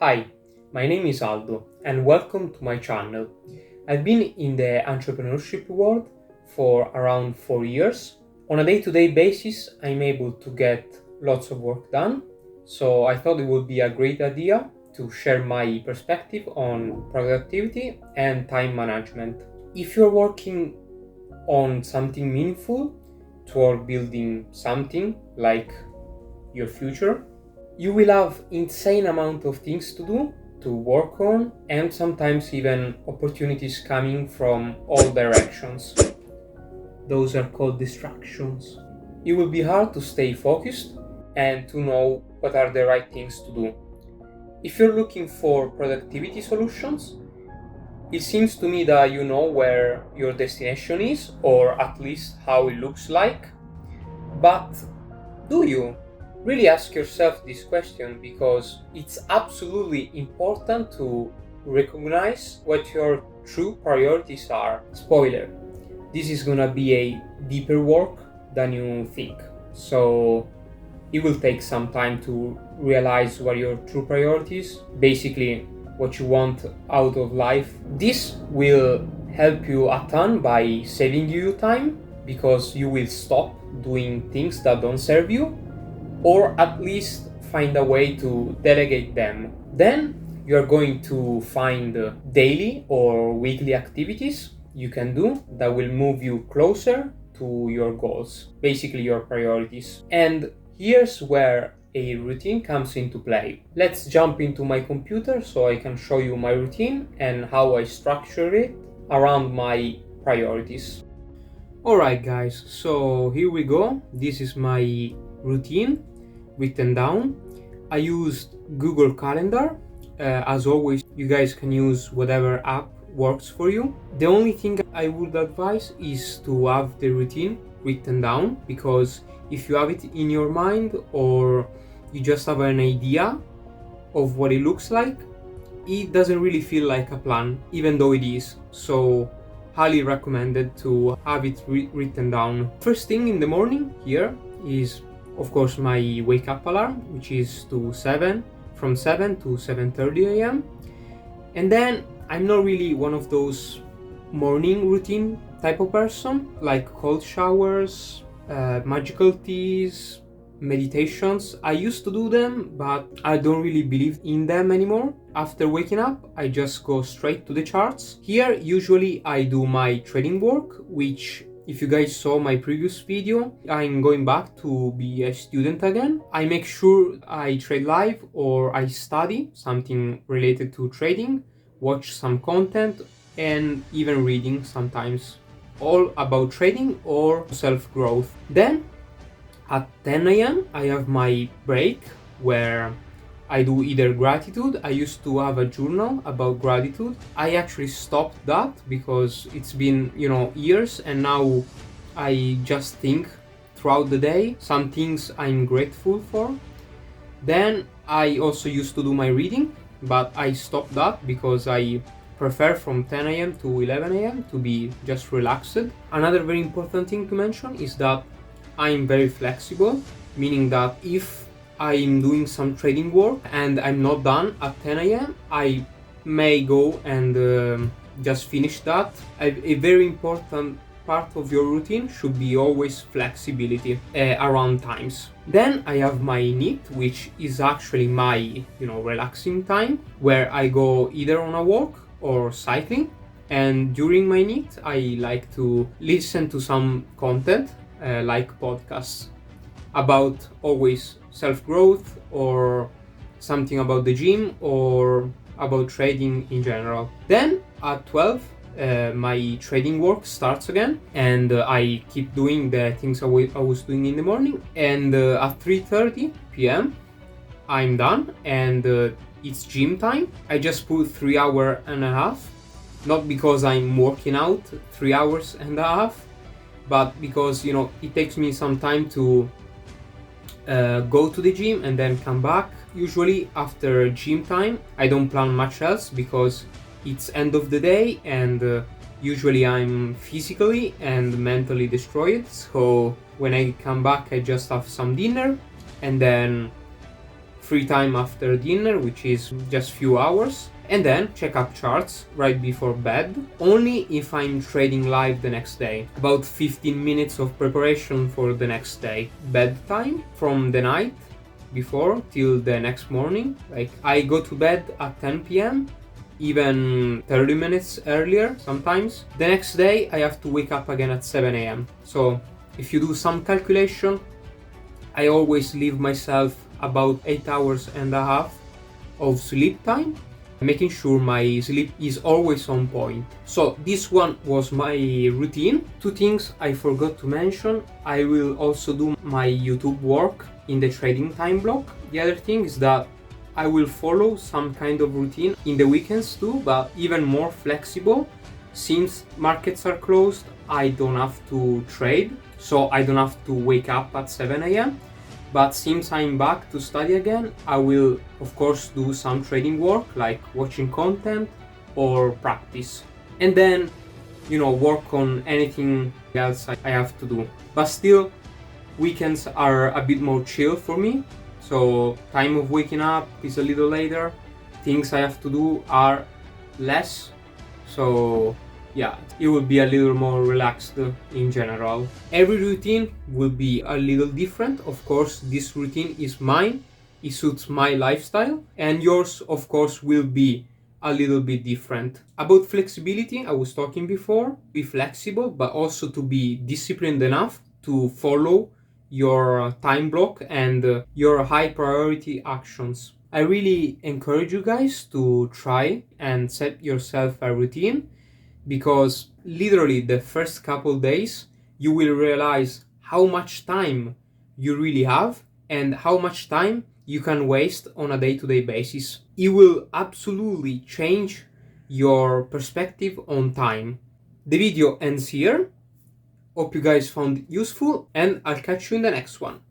Hi, my name is Aldo and welcome to my channel. I've been in the entrepreneurship world for around 4 years. On a day-to-day basis, I'm able to get lots of work done, so I thought it would be a great idea to share my perspective on productivity and time management. If you're working on something meaningful toward building something like your future, you will have insane amount of things to do, to work on, and sometimes even opportunities coming from all directions. Those are called distractions. It will be hard to stay focused and to know what are the right things to do. If you're looking for productivity solutions, it seems to me that you know where your destination is, or at least how it looks like. But do you? Really ask yourself this question, because it's absolutely important to recognize what your true priorities are. Spoiler, this is gonna be a deeper work than you think. So it will take some time to realize what your true priorities, basically what you want out of life. This will help you a ton by saving you time, because you will stop doing things that don't serve you, or at least find a way to delegate them. Then you're going to find daily or weekly activities you can do that will move you closer to your goals, basically your priorities. And here's where a routine comes into play. Let's jump into my computer so I can show you my routine and how I structure it around my priorities. Alright guys, so here we go. This is my routine written down. I used Google Calendar. As always, you guys can use whatever app works for you. The only thing I would advise is to have the routine written down, because if you have it in your mind or you just have an idea of what it looks like, it doesn't really feel like a plan, even though it is. So highly recommended to have it written down. First thing in the morning here is, of course, my wake up alarm, which is from 7 to 7:30 a.m. And then I'm not really one of those morning routine type of person, like cold showers, magical teas, meditations. I used to do them, but I don't really believe in them anymore. After waking up, I just go straight to the charts. Here, usually I do my trading work, which, if you guys saw my previous video, I'm going back to be a student again. I make sure I trade live or I study something related to trading, watch some content, and even reading sometimes, all about trading or self-growth. Then at 10 a.m. I have my break where I do either gratitude. I used to have a journal about gratitude. I actually stopped that because it's been, years, and now I just think throughout the day some things I'm grateful for. Then I also used to do my reading, but I stopped that because I prefer from 10 a.m. to 11 a.m. to be just relaxed. Another very important thing to mention is that I'm very flexible, meaning that if I'm doing some trading work and I'm not done at 10 a.m., I may go and just finish that. A very important part of your routine should be always flexibility around times. Then I have my NEAT, which is actually my relaxing time, where I go either on a walk or cycling. And during my NEAT, I like to listen to some content, like podcasts about always self-growth or something about the gym or about trading in general. Then at 12, my trading work starts again, and I keep doing the things I was doing in the morning. And at 3:30 p.m. I'm done, and it's gym time. I just put 3 hours and a half, not because I'm working out 3 hours and a half, but because it takes me some time to go to the gym and then come back. Usually after gym time I don't plan much else, because it's end of the day, and usually I'm physically and mentally destroyed. So when I come back, I just have some dinner, and then free time after dinner, which is just few hours, and then check up charts right before bed, only if I'm trading live the next day. About 15 minutes of preparation for the next day. Bedtime from the night before till the next morning. Like, I go to bed at 10 p.m., even 30 minutes earlier sometimes. The next day I have to wake up again at 7 a.m. So if you do some calculation, I always leave myself about 8 hours and a half of sleep time, making sure my sleep is always on point. So this one was my routine. Two things I forgot to mention: I will also do my YouTube work in the trading time block. The other thing is that I will follow some kind of routine in the weekends too, but even more flexible. Since markets are closed, I don't have to trade, so I don't have to wake up at 7 a.m. But since I'm back to study again, I will of course do some trading work, like watching content or practice. And then, work on anything else I have to do. But still, weekends are a bit more chill for me. So time of waking up is a little later. Things I have to do are less. So yeah, it will be a little more relaxed in general. Every routine will be a little different. Of course, this routine is mine. It suits my lifestyle, and yours, of course, will be a little bit different. About flexibility, I was talking before. Be flexible, but also to be disciplined enough to follow your time block and your high priority actions. I really encourage you guys to try and set yourself a routine, because literally the first couple days you will realize how much time you really have and how much time you can waste on a day-to-day basis. It will absolutely change your perspective on time. The video ends here. Hope you guys found it useful, and I'll catch you in the next one.